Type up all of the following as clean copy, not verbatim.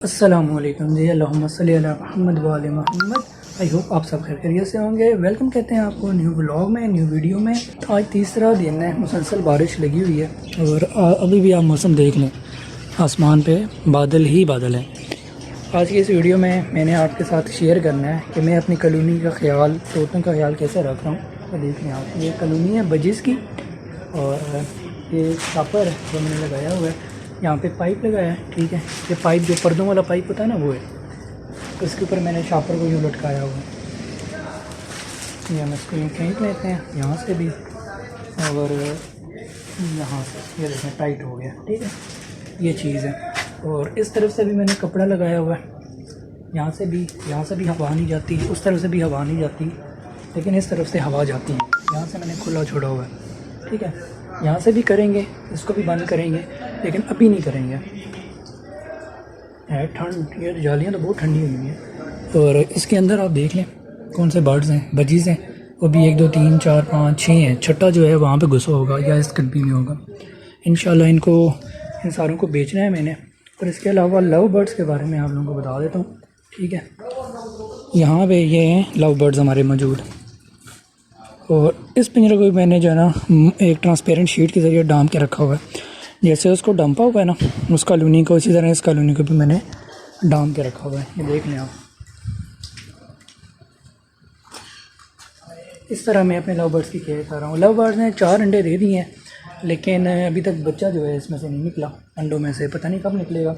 अस्सलामुअलैकुम जी, अल्लाहुम्मा सल्ली अला मुहम्मद व आले मुहम्मद। आई होप आप सब खैरियत से होंगे। वेलकम कहते हैं आपको न्यू व्लॉग में, न्यू वीडियो में। आज तीसरा दिन है, मुसलसल बारिश लगी हुई है और अभी भी आप मौसम देख लें, आसमान पे बादल ही बादल हैं। आज की इस वीडियो में मैंने आपके साथ शेयर करना है कि मैं अपनी कॉलोनी का ख्याल, तोतों का ख्याल कैसे रख रहा हूँ। तो देख लें आप, ये कॉलोनी है बजिस की और ये शापर है जो मैंने लगाया हुआ है। यहाँ पे पाइप लगाया है, ठीक है। ये पाइप जो पर्दों वाला पाइप होता है ना, वो है। उसके ऊपर मैंने शापर को यूँ लटकाया हुआ है। ये हम इसको यूँ खींच लेते हैं यहाँ से भी और यहाँ से, ये देखें टाइट हो गया, ठीक है। ये चीज़ है। और इस तरफ से भी मैंने कपड़ा लगाया हुआ है। यहाँ से भी हवा नहीं जाती, उस तरफ से भी हवा नहीं जाती, लेकिन इस तरफ से हवा जाती है। यहाँ से मैंने खुला छोड़ा हुआ है, ठीक है। यहाँ से भी करेंगे, इसको भी बंद करेंगे, लेकिन अभी नहीं करेंगे। है ठंड, ये जालियाँ तो बहुत ठंडी हुई हैं। और इसके अंदर आप देख लें कौन से बर्ड्स हैं, बजीज़ हैं। वो भी 1 2 3 4 5 6 हैं। छठा जो है वहाँ पे घुसा होगा या इस कड्डी में होगा। इंशाल्लाह इनको, इन सारों को बेचना है मैंने। और इसके अलावा लव बर्ड्स के बारे में आप लोगों को बता देता हूँ, ठीक है। यहाँ पे ये हैं लव बर्ड्स हमारे मौजूद। और इस पिंजरे को मैंने जो है ना एक ट्रांसपेरेंट शीट के ज़रिए डाम के रखा हुआ है। जैसे उसको डंपा हुआ है ना उस कॉलोनी को, इसी तरह इस कॉलोनी को भी मैंने डाम के रखा हुआ है। ये देख लें आप, इस तरह मैं अपने लव बर्ड्स की केयर कर रहा हूँ। लव बर्ड्स ने 4 अंडे दे दिए हैं, लेकिन अभी तक बच्चा जो है इसमें से नहीं निकला। अंडों में से पता नहीं कब निकलेगा।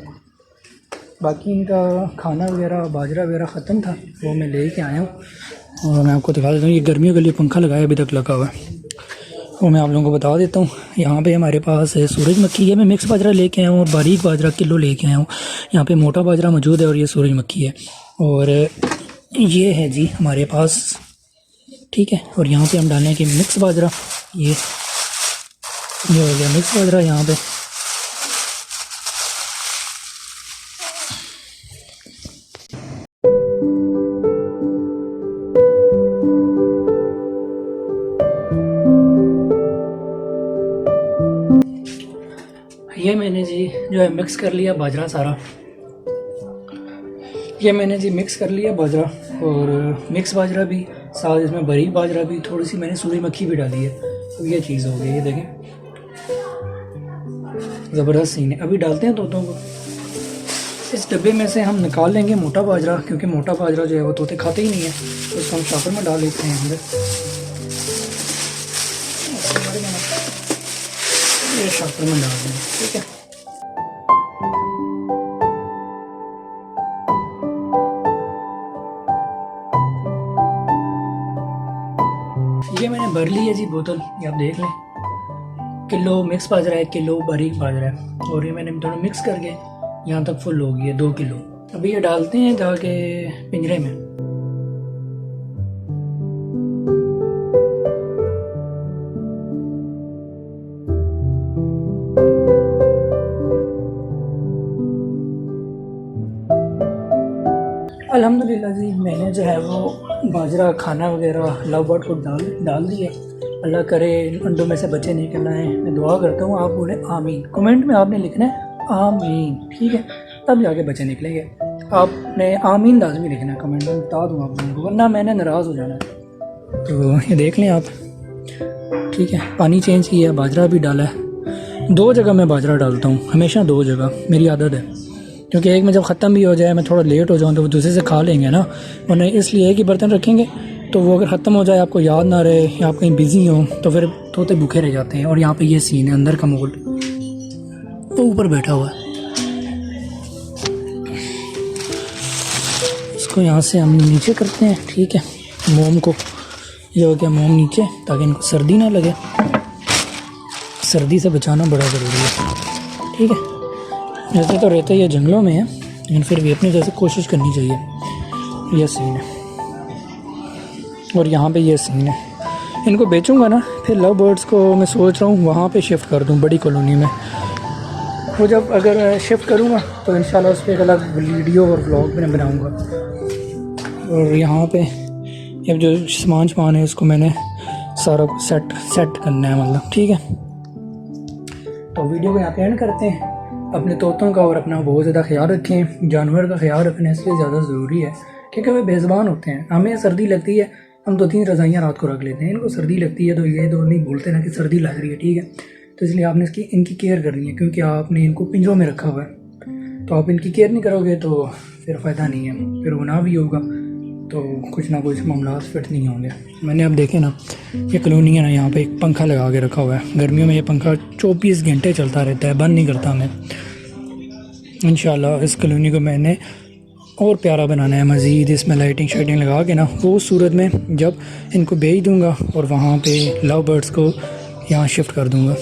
बाकी इनका खाना वगैरह, बाजरा वगैरह ख़त्म था, वो मैं ले के आया हूँ और मैं आपको दिखा देता हूँ। ये गर्मियों के लिए पंखा लगाया अभी तक लगा हुआ है, वो मैं आप लोगों को बता देता हूँ। यहाँ पे हमारे पास है सूरजमुखी है। मैं मिक्स बाजरा लेके आया हूँ और बारीक बाजरा किलो लेके आया हूँ। यहाँ पे मोटा बाजरा मौजूद है और ये सूरजमुखी है। और ये है जी हमारे पास, ठीक है। और यहाँ पे हम डालेंगे मिक्स बाजरा। ये हो गया मिक्स बाजरा यहाँ पे। ये मैंने जी जो है मिक्स कर लिया बाजरा सारा। ये मैंने जी मिक्स कर लिया बाजरा, और मिक्स बाजरा भी साथ, इसमें बारीक बाजरा भी, थोड़ी सी मैंने सूरजमुखी भी डाली है। तो ये चीज़ हो गई, ये देखें ज़बरदस्त सीन है। अभी डालते हैं तोतों को। इस डब्बे में से हम निकाल लेंगे मोटा बाजरा, क्योंकि मोटा बाजरा जो है वो तोते खाते ही नहीं है। तो इसको हम शापर में डाल लेते हैं अंदर। ये शापर में डाल देंगे, ठीक है। ये मैंने भर ली है जी बोतल, ये आप देख लें। किलो मिक्स बाजरा है, किलो बारीक बाजरा है, और ये मैंने दोनों मिक्स करके यहाँ तक फुल हो गई है 2 किलो। अभी ये डालते हैं जाके पिंजरे में। अल्हम्दुलिल्लाह जी, मैंने जो है वो बाजरा, खाना वगैरह लव बर्ड को डाल दिया। अल्लाह करे अंडों में से बच्चे निकलना है। मैं दुआ करता हूँ, आप बोले आमीन। कमेंट में आपने लिखना है आमीन, ठीक है, तब जाके बच्चे निकलेंगे। आपने आमीन लाजमी लिखना है कमेंट में, बता दूँ आप लोगों को, वरना मैंने नाराज़ हो जाना है। तो ये देख लें आप, ठीक है। पानी चेंज किया, बाजरा भी डाला है। 2 जगह मैं बाजरा डालता हूँ, हमेशा 2 जगह, मेरी आदत है। क्योंकि एक में जब ख़त्म भी हो जाए, मैं थोड़ा लेट हो जाऊँ, तो वो दूसरे से खा लेंगे ना। उन्हें इसलिए एक ही बर्तन रखेंगे, तो वो अगर ख़त्म हो जाए, आपको याद ना रहे या आप कहीं बिज़ी हो, तो फिर तोते भूखे रह जाते हैं। और यहाँ पे ये सीन है, अंदर का मोल वो ऊपर बैठा हुआ है। इसको यहाँ से हम नीचे करते हैं, ठीक है। मोम को, ये हो गया मोम नीचे, ताकि इनको सर्दी ना लगे। सर्दी से बचाना बड़ा ज़रूरी है, ठीक है। ऐसे तो रहते ही जंगलों में है, लेकिन फिर भी अपनी जैसे कोशिश करनी चाहिए। यह सीन है, और यहाँ पे ये सीन है। इनको बेचूंगा ना, फिर लव बर्ड्स को मैं सोच रहा हूँ वहाँ पे शिफ्ट कर दूँ, बड़ी कॉलोनी में। वो जब अगर शिफ्ट करूँगा तो इंशाल्लाह उस पर एक अलग वीडियो और व्लॉग मैं बनाऊँगा। और यहाँ पे अब जो सामान है, इसको मैंने सारा कुछ सेट करना है, मतलब, ठीक है। तो वीडियो को यहाँ पे एंड करते हैं। अपने तोतों का और अपना बहुत ज़्यादा ख्याल रखें। जानवर का ख्याल रखना इसलिए ज़्यादा ज़रूरी है क्योंकि वे बेज़बान होते हैं। हमें सर्दी लगती है, हम 2-3 रज़ाइयाँ रात को रख लेते हैं। इनको सर्दी लगती है तो ये तो नहीं भूलते ना कि सर्दी लग रही है, ठीक है। तो इसलिए आपने इनकी केयर करनी है क्योंकि आपने इनको पिंजरों में रखा हुआ है। तो आप इनकी केयर नहीं करोगे तो फिर फ़ायदा नहीं है, फिर गुनाह भी होगा, तो कुछ ना कुछ मामला फिट नहीं होंगे। मैंने अब देखे ना, ये कॉलोनी है ना, यहाँ पे एक पंखा लगा के रखा हुआ है। गर्मियों में ये पंखा 24 घंटे चलता रहता है, बंद नहीं करता हमें। इंशाल्लाह इस कॉलोनी को मैंने और प्यारा बनाना है मज़ीद, इसमें लाइटिंग शाइटिंग लगा के ना, वो उस सूरत में जब इनको बेच दूँगा और वहाँ पे लव बर्ड्स को यहाँ शिफ्ट कर दूँगा।